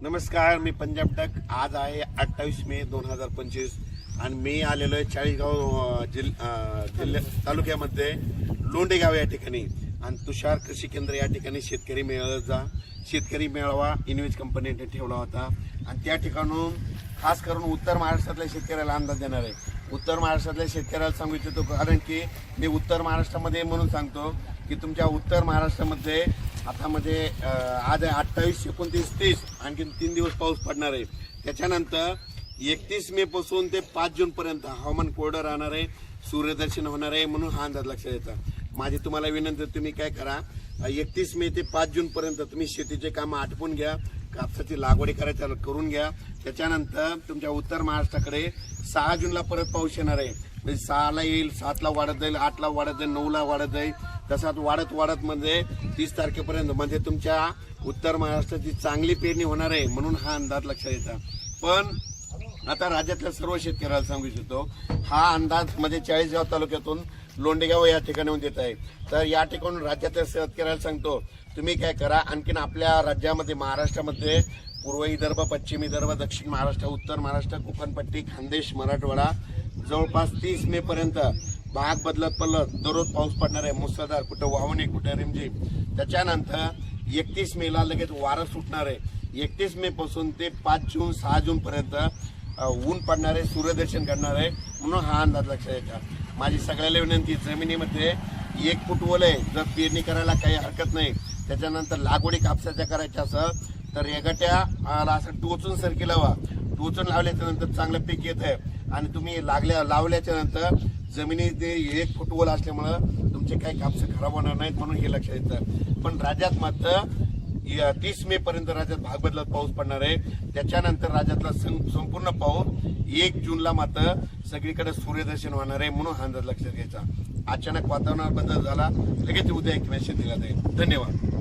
नमस्कार, मी पंजाब टक. आज आहे 28 मे 2025 आणि मी आलेलो आहे चाळीसगाव जिल्हा तालुक्यामध्ये लोंढेगाव या ठिकाणी आणि तुषार कृषी केंद्र या ठिकाणी शेतकरी मेळावा इन्व्हेज कंपनीने ठेवला होता आणि त्या ठिकाणून खास करून उत्तर महाराष्ट्रातल्या शेतकऱ्याला अंदाज देणार आहे. उत्तर महाराष्ट्रातल्या शेतकऱ्याला सांगू इच्छितो कारण की मी उत्तर महाराष्ट्रामध्ये म्हणून सांगतो की तुमच्या उत्तर महाराष्ट्रामध्ये आता म्हणजे आज 28, 29, 30 आणखी 3 दिवस पाऊस पडणार आहे. त्याच्यानंतर 31 मे पासून ते 5 जून पर्यंत हवामान कोरडं राहणार आहे, सूर्यदर्शन होणार आहे म्हणून हा अंदाज लक्षात येतो. माझी तुम्हाला विनंती, तुम्ही काय करा, 31 मे ते 5 जून पर्यंत तुम्ही शेतीचे कामं आटपून घ्या, कापसाची लागवडी करायच्या करून घ्या. त्याच्यानंतर तुमच्या उत्तर महाराष्ट्राकडे 6 जूनला परत पाऊस येणार आहे. म्हणजे 6ला येईल, 7ला वाढत जाईल, 8ला वाढत जाईल, 9ला वाढत जाईल, तसाच वाढत म्हणजे 30 तारखेपर्यंत म्हणजे तुमच्या उत्तर महाराष्ट्राची चांगली पेरणी होणार आहे म्हणून हा अंदाज लक्षात येतो. पण आता राज्यातल्या सर्व शेतकऱ्याला सांगू इच्छितो, हा अंदाज म्हणजे चाळीसगाव तालुक्यातून लोंढेगाव या ठिकाणाहून देत आहे. तर या ठिकाणून राज्यातल्या शेतकऱ्याला सांगतो, तुम्ही काय करा, आणखीन आपल्या राज्यामध्ये महाराष्ट्रामध्ये पूर्व विदर्भ, पश्चिम विदर्भ, दक्षिण महाराष्ट्र, उत्तर महाराष्ट्र, कोकणपट्टी, खानदेश, मराठवाडा जवळपास 30 मे पर्यंत भाग बदलत दररोज पाऊस पडणार आहे. मुसळधार, कुठं वाहणे, कुठं रिमझिम. त्याच्यानंतर 31 मेला लगेच वारं सुटणार आहे. 31 मे पासून ते 5 जून 6 जून पर्यंत ऊन पडणार आहे, सूर्यदर्शन करणार आहे म्हणून हा अंदाज लक्षात येतो. माझी सगळ्याला विनंती, जमिनीमध्ये 1 फूट ओल आहे, जर पेरणी करायला काही हरकत नाही. त्याच्यानंतर लागवडी कापसाच्या करायच्या असं तर एगट्या असं टोचून सरकी लावा. टोचून लावल्याच्या नंतर चांगलं पीक येत आहे आणि तुम्ही लावल्याच्या नंतर जमिनीत 1 फूट ओल असल्यामुळं तुमचे काही कापसे खराब होणार नाहीत म्हणून हे लक्षात येतं. पण राज्यात मात्र 30 मे पर्यंत राज्यात भाग बदलत पाऊस पडणार आहे. त्याच्यानंतर राज्यातला संपूर्ण पाऊस 1 जूनला मात्र सगळीकडे सूर्यदर्शन होणार आहे म्हणून हा अंदाज लक्षात घ्यायचा. अचानक वातावरणात बदल झाला, लगेच उद्या एक मेसेज दिला जाईल. धन्यवाद.